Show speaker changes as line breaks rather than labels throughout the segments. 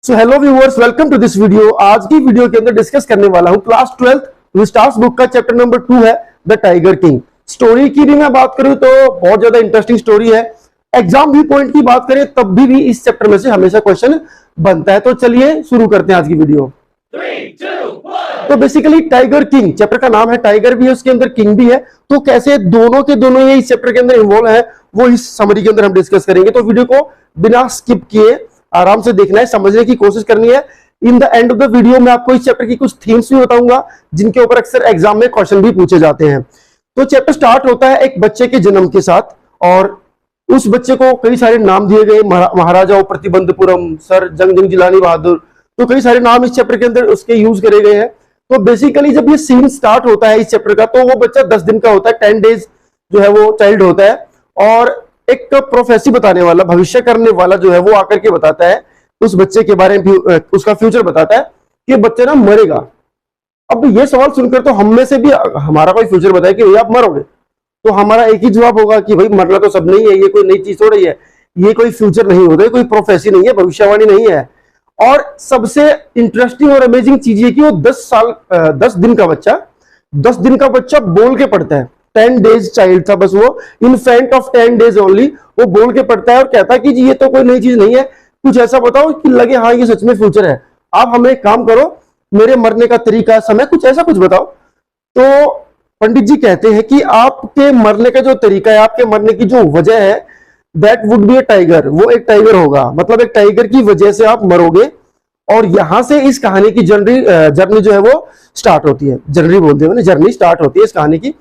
So hello viewers, welcome to this video. आज की video के अंदर डिस्कस करने वाला हूं क्लास 12th स्टार्स बुक का चैप्टर नंबर 2 है द टाइगर किंग। स्टोरी की भी मैं बात करूं तो बहुत ज्यादा इंटरेस्टिंग स्टोरी है। एग्जाम व्यू पॉइंट की बात करें तब भी इस चैप्टर में से हमेशा क्वेश्चन बनता है। तो चलिए शुरू करते हैं आज की वीडियो।
3, 2, 1।
तो बेसिकली टाइगर किंग चैप्टर का नाम है, टाइगर भी है उसके अंदर, किंग भी है। तो कैसे दोनों के दोनों ये इस चैप्टर के अंदर इन्वॉल्व है वो इस समरी के अंदर हम डिस्कस करेंगे। तो वीडियो को बिना स्किप किए आराम से देखना है, समझने की कोशिश करनी है। In the end of the video मैं आपको इस चैप्टर की कुछ थीम्स भी बताऊंगा जिनके ऊपर अक्सर एग्जाम में क्वेश्चन भी पूछे जाते हैं। तो चैप्टर स्टार्ट होता है एक बच्चे के जन्म के साथ, और उस बच्चे को कई सारे नाम दिए गए, महाराजा प्रतिबंधपुरम, सर जंग जिलानी बहादुर। तो कई सारे नाम इस चैप्टर के अंदर उसके यूज करे गए हैं। तो बेसिकली जब ये सीन स्टार्ट होता है इस चैप्टर का, तो वो बच्चा 10 दिन का होता है, 10 डेज जो है वो चाइल्ड होता है। और एक प्रोफेसी बताने वाला, भविष्य करने वाला जो है वो आकर के बताता है उस बच्चे के बारे में, उसका फ्यूचर बताता है कि बच्चा ना मरेगा। अब ये सवाल सुनकर तो हम में से भी हमारा कोई फ्यूचर बताए कि भैया आप मरोगे, तो हमारा एक ही जवाब होगा कि भाई मरना तो सब नहीं है, ये कोई नई चीज थोड़ी है, ये कोई फ्यूचर नहीं होता, कोई प्रोफेसी नहीं है, भविष्यवाणी नहीं है। और सबसे इंटरेस्टिंग और अमेजिंग चीज ये कि वो 10 दिन का बच्चा, 10 दिन का बच्चा बोल के पढ़ता है। 10 डेज चाइल्ड था बस वो, इन्फेंट ऑफ 10 डेज ओनली। वो बोल के पढ़ता है और कहता है कि जी ये तो कोई नई चीज नहीं है, कुछ ऐसा बताओ कि लगे हाँ ये सच में फ्यूचर है। आप हमें एक काम करो, मेरे मरने का तरीका, समय, कुछ ऐसा कुछ बताओ। तो पंडित जी कहते हैं कि आपके मरने का जो तरीका है, आपके मरने की जो वजह है, that would be A tiger. वो एक टाइगर होगा, मतलब एक टाइगर की वजह से आप मरोगे। और यहां से इस कहानी की जर्नी जो है वो स्टार्ट होती है। जर्नी बोलते हैं, जर्नी स्टार्ट होती है इस कहानी की।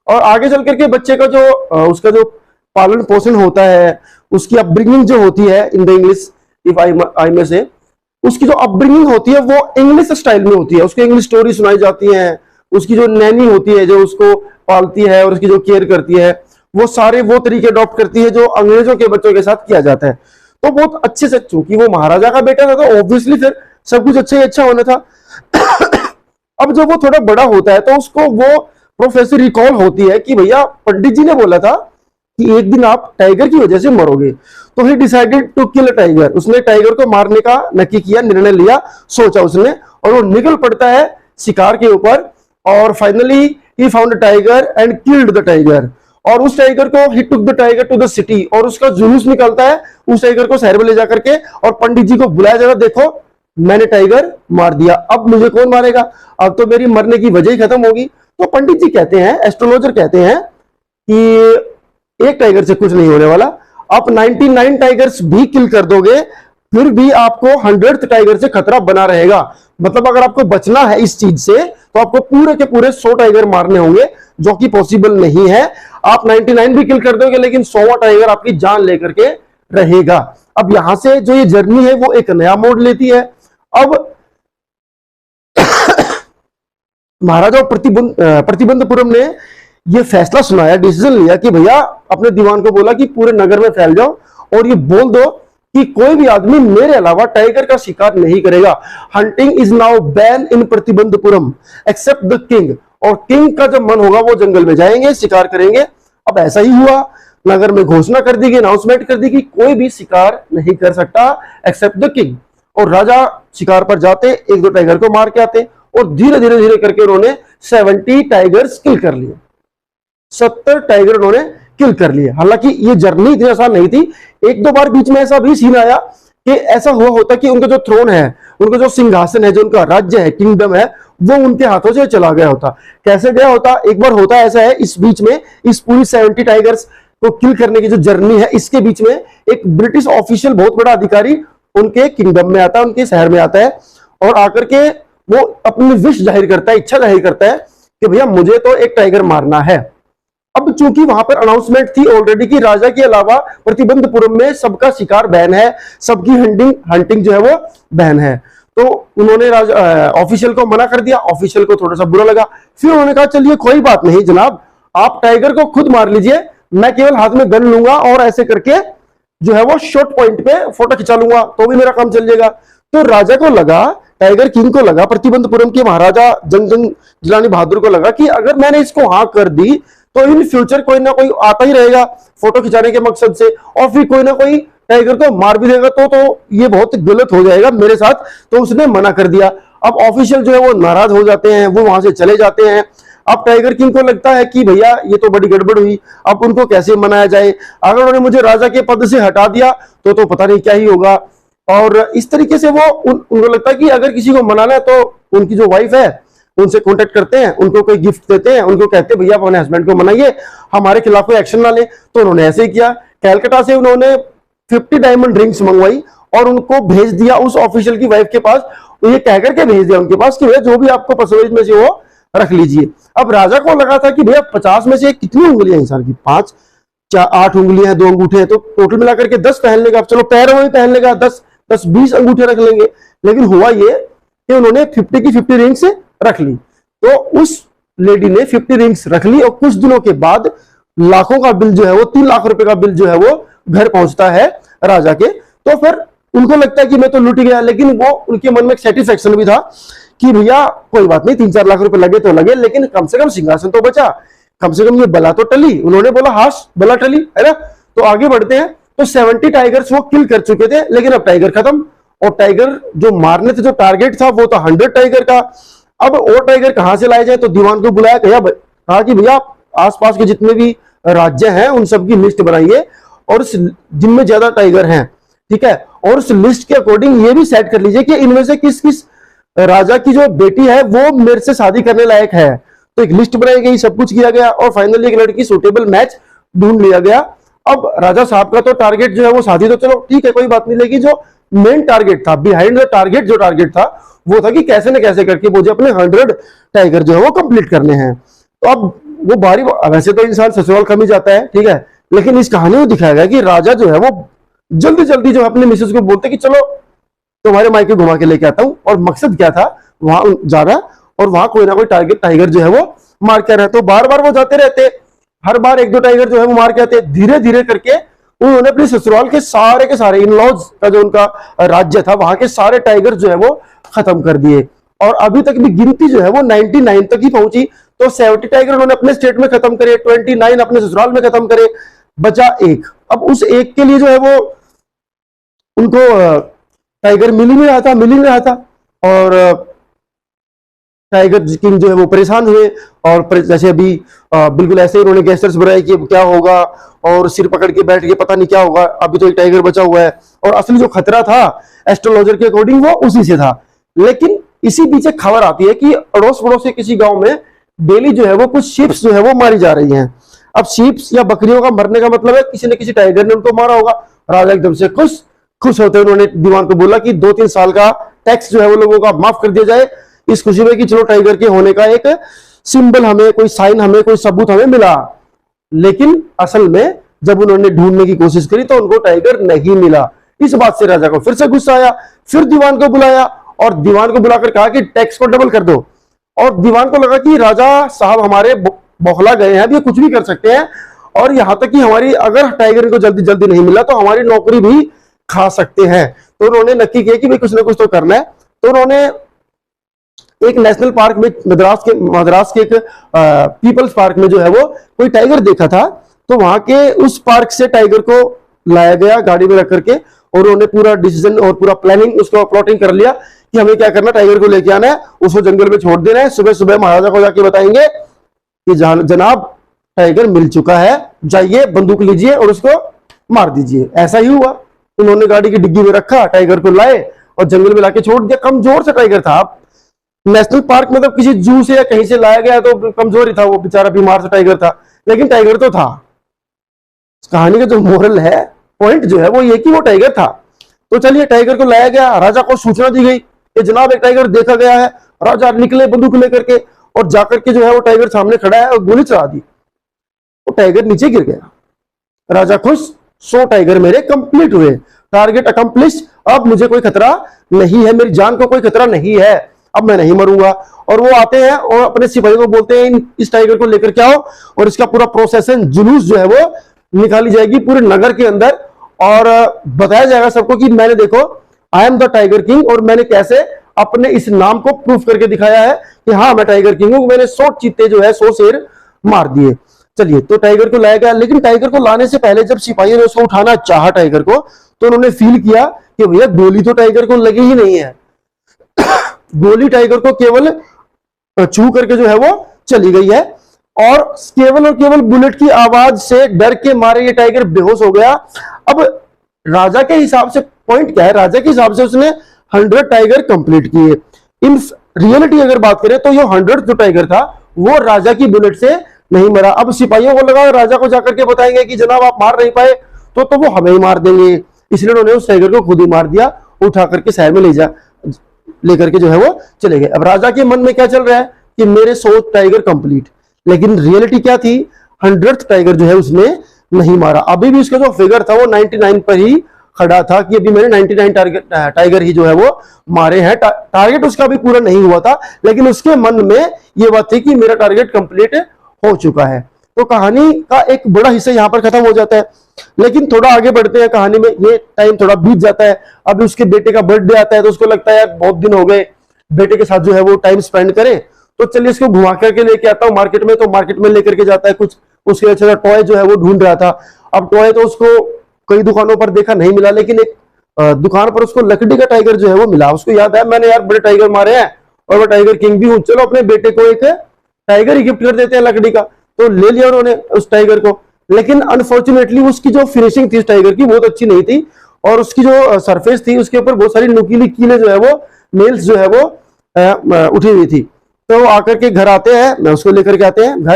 और आगे चल करके बच्चे का जो उसका जो पालन पोषण होता है, उसकी अपब्रिंगिंग जो होती है, in the English if I में से, उसकी जो अपब्रिंगिंग होती है वो इंग्लिश स्टाइल में होती है। उसको इंग्लिश स्टोरी सुनाई जाती है। उसकी जो नैनी होती है जो उसको पालती है और उसकी जो केयर करती है, वो सारे वो तरीके अडॉप्ट करती है जो अंग्रेजों के बच्चों के साथ किया जाता है। तो बहुत अच्छे से, चूंकि वो महाराजा का बेटा था तो ऑब्वियसली फिर सब कुछ अच्छा ही अच्छा होना था। अब जब वो थोड़ा बड़ा होता है तो उसको वो प्रोफेसर रिकॉल होती है कि भैया पंडित जी ने बोला था कि एक दिन आप टाइगर की वजह से मरोगे। तो he decided to kill a tiger. उसने टाइगर को मारने का नक्की किया, निर्णय लिया, सोचा उसने, और वो निकल पड़ता है शिकार के ऊपर। और finally he found a tiger and killed the tiger. और उस टाइगर को, he took the tiger to the city, और उसका जुलूस निकलता है उस टाइगर को शहर में ले जाकर के, और पंडित जी को बुलाया जाता, देखो मैंने टाइगर मार दिया, अब मुझे कौन मारेगा, अब तो मेरी मरने की वजह ही खत्म होगी। तो पंडित जी कहते हैं, एस्ट्रोलॉजर कहते हैं कि एक टाइगर से कुछ नहीं होने वाला, आप 99 टाइगर्स भी किल कर दोगे फिर भी आपको 100th टाइगर से खतरा बना रहेगा। मतलब अगर आपको बचना है इस चीज से तो आपको पूरे के पूरे 100 टाइगर मारने होंगे, जो कि पॉसिबल नहीं है। आप 99 भी किल कर दोगे लेकिन 100वां टाइगर आपकी जान लेकर के रहेगा। अब यहां से जो ये जर्नी है वो एक नया मोड़ लेती है। अब महाराजा प्रतिबंधपुरम ने ये फैसला सुनाया, डिसीजन लिया कि भैया, अपने दीवान को बोला कि पूरे नगर में फैल जाओ और ये बोल दो कि कोई भी आदमी मेरे अलावा टाइगर का शिकार नहीं करेगा। Hunting is now ban in Pratibandhpuram except the king. और किंग का जब मन होगा वो जंगल में जाएंगे, शिकार करेंगे। अब ऐसा ही हुआ, नगर में घोषणा कर दी गई, अनाउंसमेंट कर दी कि कोई भी शिकार नहीं कर सकता एक्सेप्ट द किंग। और राजा शिकार पर जाते, 1-2 टाइगर को मार के आते, और धीरे धीरे धीरे करके उन्होंने 70 टाइगर्स किल कर लिए। 70 टाइगर उन्होंने किल कर लिए। हालांकि ये जर्नी इतनी आसान नहीं थी। 1-2 बार बीच में ऐसा भी सीन आया कि ऐसा हुआ होता कि उनका जो थ्रोन है, उनका जो सिंहासन है, जो उनका राज्य है, किंगडम है, वो उनके हाथों से चला गया होता। कैसे गया होता, एक बार होता ऐसा है, इस बीच में, इस पूरी 70 टाइगर्स को किल करने की जो जर्नी है, इसके बीच में एक ब्रिटिश ऑफिशियल, बहुत बड़ा अधिकारी उनके किंगडम में आता है, उनके शहर में आता है, और आकर के वो अपनी विश जाहिर करता है, इच्छा जाहिर करता है कि भैया मुझे तो एक टाइगर मारना है। अब चूंकि वहां पर अनाउंसमेंट थी ऑलरेडी कि राजा के अलावा प्रतिबंधपुरम में सबका शिकार बैन है, सबकी हंटिंग जो है वो बैन है। तो उन्होंने ऑफिशियल को मना कर दिया। ऑफिशियल को थोड़ा सा बुरा लगा। फिर उन्होंने कहा चलिए कोई बात नहीं जनाब, आप टाइगर को खुद मार लीजिए, मैं केवल हाथ में गन लूंगा और ऐसे करके जो है वो शॉर्ट पॉइंट पे फोटो खिंचा लूंगा, तो भी मेरा काम चल जाएगा। तो राजा को लगा, टाइगर किंग को लगा, प्रतिबंधपुरम के महाराजा जंग जिलानी बहादुर को लगा कि अगर मैंने इसको हाँ कर दी तो इन फ्यूचर कोई ना कोई आता ही रहेगा फोटो खिंचाने के मकसद से, और फिर कोई ना कोई टाइगर को मार भी देगा तो ये बहुत गलत हो जाएगा मेरे साथ, तो उसने मना कर दिया। अब ऑफिशियल जो है वो नाराज हो जाते हैं, वो वहां से चले जाते हैं। अब टाइगर किंग को लगता है कि भैया ये तो बड़ी गड़बड़ हुई, अब उनको कैसे मनाया जाए, अगर उन्होंने मुझे राजा के पद से हटा दिया तो पता नहीं क्या ही होगा। और इस तरीके से वो उनको लगता है कि अगर किसी को मनाना है तो उनकी जो वाइफ है उनसे कांटेक्ट करते हैं, उनको कोई गिफ्ट देते हैं, उनको कहते हैं भैया अपने हस्बैंड को मनाइए, हमारे खिलाफ कोई एक्शन ना ले। तो उन्होंने ऐसे ही किया, कैलकाटा से उन्होंने 50 डायमंड रिंग्स मंगवाई और उनको भेज दिया उस ऑफिशियल की वाइफ के पास, तो ये कहकर के भेज दिया उनके पास कि भैया जो भी आपको पसंद है इसमें से वो रख लीजिए। अब राजा को लगा था कि भैया 50 में से कितनी उंगलियां इंसान की, 5 8 उंगलियां, 2 अंगूठे हैं, तो टोटल मिलाकर के 10 पहन लेगा। चलो पैरों में पहन लेगा 10-20 अंगूठे रख लेंगे। लेकिन हुआ ये कि उन्होंने 50 की 50 रिंग्स रख ली। तो उस लेडी ने 50 रिंग्स रख ली और कुछ दिनों के बाद लाखों का बिल जो है वो 3 लाख रुपए का बिल जो है वो घर पहुंचता है राजा के। तो फिर उनको लगता है कि मैं तो लूट गया, लेकिन वो उनके मन में एक सेटिस्फेक्शन भी था कि भैया कोई बात नहीं, 3-4 लाख रुपए लगे तो लगे, लेकिन कम से कम सिंहासन तो बचा, कम से कम ये बला तो टली। उन्होंने बोला हाश बला टली, है ना। तो आगे बढ़ते हैं। तो 70 टाइगर्स वो किल कर चुके थे, लेकिन अब टाइगर खत्म। और टाइगर जो मारने थे, जो टारगेट था वो था 100 टाइगर का। अब और टाइगर कहां से लाए जाए, तो दीवान को बुलाया, कहा कि भैया आसपास के जितने भी राज्य हैं उन सबकी लिस्ट बनाइए और जिनमें ज्यादा टाइगर हैं, ठीक है, और उस लिस्ट के अकॉर्डिंग ये भी सेट कर लीजिए कि इनमें से किस किस राजा की जो बेटी है वो मेरे से शादी करने लायक है। तो एक लिस्ट बनाई गई, सब कुछ किया गया और फाइनली एक लड़की सूटेबल मैच ढूंढ लिया गया। अब राजा साहब का तो टारगेट जो है वो शादी, तो चलो ठीक है कोई बात नहीं, लेकिन जो मेन टारगेट था, बिहाइंड द टारगेट जो टारगेट था वो था कि कैसे न कैसे करके मुझे अपने 100 टाइगर जो है वो कंप्लीट करने हैं। तो अब वो बारी, वैसे तो इंसान ससुराल कम ही जाता है, ठीक है, लेकिन इस कहानी में दिखाया गया कि राजा जो है वो जल्दी जल्दी जो अपने मिसेस को बोलते कि चलो तुम्हारे मायके घुमा के लेके आता हूं। और मकसद क्या था, वहां जाना और वहां कोई ना कोई टारगेट टाइगर जो है वो मार के रहते। तो बार बार वो जाते रहते, हर बार 1-2 टाइगर जो है वो मार के आते। धीरे धीरे करके उन्होंने अपने ससुराल के सारे इन लॉज का जो उनका राज्य था वहां के सारे टाइगर जो है वो खत्म कर दिए। और अभी तक भी गिनती जो है वो 99 तक ही पहुंची। तो 70 टाइगर उन्होंने अपने स्टेट में खत्म करे, 29 अपने ससुराल में खत्म करे, बचा 1। अब उस 1 के लिए जो है वो उनको टाइगर मिल ही नहीं रहा था। और टाइगर किंग जो है वो परेशान हुए और जैसे अभी बिल्कुल ऐसे ही उन्होंने गैस्टर्स बनाए कि क्या होगा, और सिर पकड़ के बैठ के पता नहीं क्या होगा, अभी तो एक टाइगर बचा हुआ है। और असली जो खतरा था एस्ट्रोलॉजर के अकॉर्डिंग वो उसी से था। लेकिन इसी बीच एक खबर आती है कि अड़ोस पड़ोस के किसी गांव में डेली जो है वो कुछ शीप्स जो है वो मारी जा रही हैं। अब शीप्स या बकरियों का मरने का मतलब है किसी न किसी टाइगर ने उनको मारा होगा। राजा एकदम से खुश होते उन्होंने दीवान को बोला कि 2-3 साल का टैक्स जो है वो लोगों का माफ कर दिया जाए, इस खुशी में कि चलो टाइगर के होने का एक सिंबल हमें, कोई साइन हमें, कोई सबूत हमें मिला। लेकिन असल में जब उन्होंने ढूंढने की कोशिश करी तो उनको टाइगर नहीं मिला। इस बात से राजा को फिर से गुस्सा आया, फिर दीवान को बुलाया और दीवान को बुलाकर कहा कि टैक्स को डबल कर दो। और दीवान को लगा कि राजा साहब हमारे बौखला गए हैं, अब ये कुछ भी कर सकते हैं, और यहां तक कि हमारी अगर टाइगर को जल्दी जल्दी नहीं मिला तो हमारी नौकरी भी खा सकते हैं। तो उन्होंने नक्की किया कि भाई कुछ ना कुछ तो करना है। तो उन्होंने एक नेशनल पार्क में, मद्रास के एक पीपल्स पार्क में जो है वो कोई टाइगर देखा था। तो वहां के उस पार्क से टाइगर को लाया गया गाड़ी में रख करके, और उन्होंने पूरा डिसीजन और पूरा प्लानिंग, उसको प्लॉटिंग कर लिया कि हमें क्या करना, टाइगर को लेके आना है, उसको जंगल में छोड़ देना है, सुबह सुबह महाराजा को जाके बताएंगे कि जनाब टाइगर मिल चुका है, जाइए बंदूक लीजिए और उसको मार दीजिए। ऐसा ही हुआ, उन्होंने गाड़ी की डिग्गी में रखा, टाइगर को लाए और जंगल में लाके छोड़ दिया। कमजोर से टाइगर था। नेशनल पार्क मतलब किसी जू से या कहीं से लाया गया तो कमजोर ही था, वो बेचारा बीमार सा टाइगर था, लेकिन टाइगर तो था। कहानी का जो मोरल है, पॉइंट जो है वो ये कि वो टाइगर था। तो चलिए टाइगर को लाया गया, राजा को सूचना दी गई कि जनाब एक टाइगर देखा गया है। राजा निकले बंदूक लेकर के और जाकर के जो है वो टाइगर सामने खड़ा है और गोली चला दी। वो टाइगर नीचे गिर गया। राजा खुश, 100 टाइगर मेरे कंप्लीट हुए, टारगेट अकम्प्लिश, अब मुझे कोई खतरा नहीं है, मेरी जान को कोई खतरा नहीं है, अब मैं नहीं मरूंगा। और वो आते हैं और अपने सिपाही को बोलते हैं इस टाइगर को लेकर के आओ और इसका पूरा प्रोसेसन, जुलूस जो है वो निकाली जाएगी पूरे नगर के अंदर, और बताया जाएगा सबको कि मैंने देखो I am the tiger king, और मैंने कैसे अपने इस नाम को प्रूफ करके दिखाया है कि हाँ मैं टाइगर किंग हूं, मैंने 100 चीते जो है 100 शेर मार दिए। चलिए तो टाइगर को लाया गया, लेकिन टाइगर को लाने से पहले जब सिपाहियों ने उसको उठाना चाहा टाइगर को, तो उन्होंने फील किया कि भैया गोली तो टाइगर को लगी ही नहीं है, गोली टाइगर को केवल छू करके जो है वो चली गई है, और केवल बुलेट की आवाज से डर के मारे ये टाइगर बेहोश हो गया। अब राजा के हिसाब से पॉइंट क्या है, राजा के हिसाब से उसने 100 टाइगर कंप्लीट किए। इन रियलिटी अगर बात करें तो ये 100 जो टाइगर था वो राजा की बुलेट से नहीं मरा। अब सिपाहियों को लगा राजा को जाकर के बताएंगे कि जनाब आप मार नहीं पाए तो वो हमें ही मार देंगे, इसलिए उन्होंने उस टाइगर को खुद ही मार दिया, उठा करके शहर में लेकर के जो है वो चले गए। अब राजा के मन में क्या चल रहा है कि मेरे 100 टाइगर कंप्लीट, लेकिन रियलिटी क्या थी, 100th टाइगर जो है उसने नहीं मारा। अभी भी उसका जो फिगर था वो 99 पर ही खड़ा था कि अभी मैंने 99 टाइगर ही जो है वो मारे हैं। टारगेट उसका भी पूरा नहीं हुआ था, लेकिन उसके मन में ये बात थी कि मेरा टारगेट कंप्लीट हो चुका है। तो कहानी का एक बड़ा हिस्सा यहाँ पर खत्म हो जाता है, लेकिन थोड़ा आगे बढ़ते हैं कहानी में। ये टाइम थोड़ा बीत जाता है, अभी उसके बेटे का बर्थडे आता है तो उसको लगता है यार बहुत दिन हो गए बेटे के साथ जो है वो टाइम स्पेंड करें, तो चलिए इसको घुमा करके लेके आता हूँ मार्केट में। तो मार्केट में लेकर के जाता है, कुछ उसके अच्छा टॉय जो है वो ढूंढ रहा था। अब टॉय तो उसको कई दुकानों पर देखा नहीं मिला, लेकिन एक दुकान पर उसको लकड़ी का टाइगर जो है वो मिला। उसको याद है मैंने यार बड़े टाइगर मारे हैं और मैं टाइगर किंग भी हूँ, चलो अपने बेटे को एक टाइगर ही गिफ्ट कर देते हैं लकड़ी का। तो ले लिया उन्होंने उस टाइगर को, लेकिन अनफॉर्चुनेटली उसकी जो फिनिशिंग थी इस टाइगर की बहुत अच्छी नहीं थी, और उसकी जो सरफेस थी उसके ऊपर बहुत सारी नुकीली कीलें जो है वो नेल्स जो है वो उठी हुई थी। तो आकर के घर आते हैं, मैं उसको लेकर के आते हैं घर,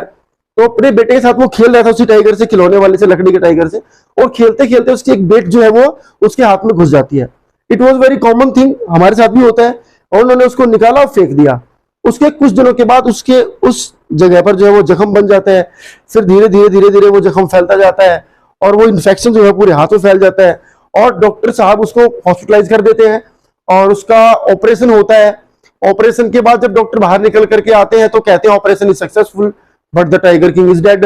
तो अपने बेटे के साथ वो खेल रहा था उसी टाइगर से, खिलौने वाले से, लकड़ी के टाइगर से, और खेलते खेलते उसकी एक बेट जो है वो उसके हाथ में घुस जाती है। It was very common thing, हमारे साथ भी होता है, और उन्होंने उसको निकाला और फेंक दिया। उसके कुछ दिनों के बाद उसके उस जगह पर जो है वो जख्म बन जाता है, फिर धीरे धीरे वो जख्म फैलता जाता है और वो इन्फेक्शन जो है पूरे हाथ में फैल जाता है, और डॉक्टर साहब उसको हॉस्पिटलाइज कर देते हैं और उसका ऑपरेशन होता है। ऑपरेशन के बाद जब डॉक्टर बाहर निकल करके आते हैं तो कहते हैं operation is successful but the tiger king is dead.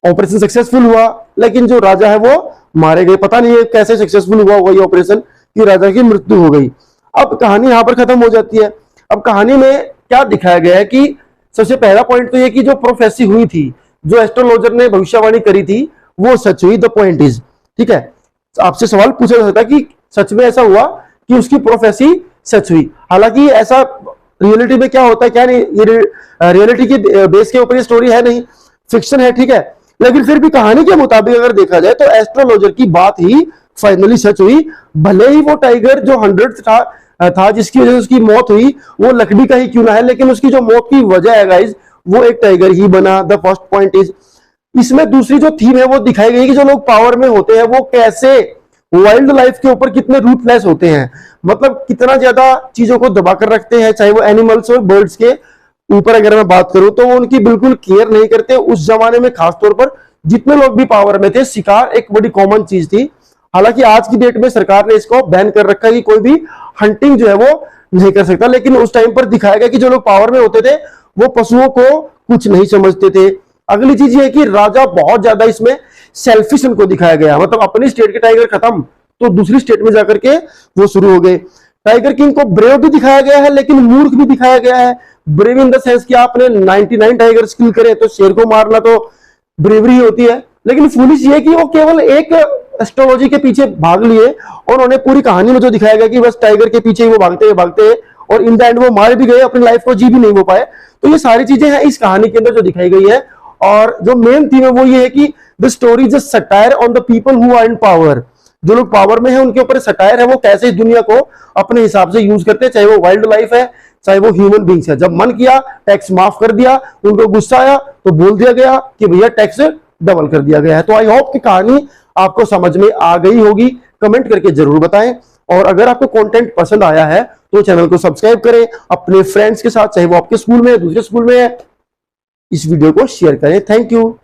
Operation successful हुआ, लेकिन जो राजा है वो मारे गए। पता नहीं है कैसे सक्सेसफुल हुआ होगा ये ऑपरेशन कि राजा की मृत्यु हो गई। अब कहानी यहां पर खत्म हो जाती है। अब कहानी में क्या दिखाया गया है कि सबसे पहला पॉइंट तो ये कि जो प्रोफेसी हुई थी, जो एस्ट्रोलॉजर ने भविष्यवाणी करी थी वो सच हुई। द पॉइंट इज, ठीक है, आपसे सवाल पूछा जा सकता है कि सच में ऐसा हुआ कि उसकी प्रोफेसी सच हुई। हालांकि ऐसा रियलिटी में क्या होता है क्या नहीं, ये रियलिटी की बेस के ऊपर ये स्टोरी है नहीं, फिक्शन है, ठीक है, लेकिन फिर भी कहानी के मुताबिक अगर देखा जाए तो एस्ट्रोलॉजर की बात ही फाइनली सच हुई। भले ही वो टाइगर जो 100 था जिसकी वजह से उसकी मौत हुई वो लकड़ी का ही क्यों ना है, लेकिन उसकी जो मौत की वजह है गाइज वो एक टाइगर ही बना। द फर्स्ट पॉइंट इज, इसमें दूसरी जो थीम है वो दिखाई गई कि जो लोग पावर में होते हैं वो कैसे वाइल्ड लाइफ के ऊपर कितने रूथलेस होते हैं, मतलब कितना ज्यादा चीजों को दबा कर रखते हैं, चाहे वो एनिमल्स और बर्ड्स के ऊपर अगर मैं बात करूं तो वो उनकी बिल्कुल केयर नहीं करते। उस जमाने में खासतौर पर जितने लोग भी पावर में थे, शिकार एक बड़ी कॉमन चीज थी। हालांकि आज की डेट में सरकार ने इसको बैन कर रखा है कि कोई भी हंटिंग जो है वो नहीं कर सकता, लेकिन उस टाइम पर दिखाया गया कि जो लोग पावर में होते थे वो पशुओं को कुछ नहीं समझते थे। अगली चीज ये है कि राजा बहुत ज्यादा इसमें सेल्फिश उनको दिखाया गया, मतलब अपनी स्टेट के टाइगर खत्म तो दूसरी स्टेट में जाकर के वो शुरू हो गए। टाइगर किंग को ब्रेव भी दिखाया गया है लेकिन मूर्ख भी दिखाया गया है। ब्रेव इन द सेंस कि आपने 99 टाइगर किल करे तो शेर को मारना तो ब्रेवरी होती है, लेकिन फुलिश ये कि वो केवल एक एस्ट्रोलॉजी के पीछे भाग लिए और उन्होंने पूरी कहानी में जो दिखाया गया कि बस टाइगर के पीछे ही वो भागते और इन द एंड वो मार भी गए, अपनी लाइफ को जी भी नहीं हो पाए। तो ये सारी चीजें हैं इस कहानी के अंदर जो दिखाई गई है, और जो मेन थीम है वो ये है कि the story just satire on the people who are in power. जो लोग पावर में है उनके ऊपर सटायर है, वो कैसे इस दुनिया को अपने हिसाब से यूज करते हैं, चाहे वो वाइल्ड लाइफ है चाहे वो ह्यूमन बींग्स है। जब मन किया टैक्स माफ कर दिया, उनको गुस्सा आया तो बोल दिया गया कि भैया टैक्स डबल कर दिया गया है। तो आई होप कि कहानी आपको समझ में आ गई होगी, कमेंट करके जरूर बताएं, और अगर आपको कंटेंट पसंद आया है तो चैनल को सब्सक्राइब करें, अपने फ्रेंड्स के साथ, चाहे वो आपके स्कूल में है दूसरे स्कूल में है, इस वीडियो को शेयर करें। Thank you.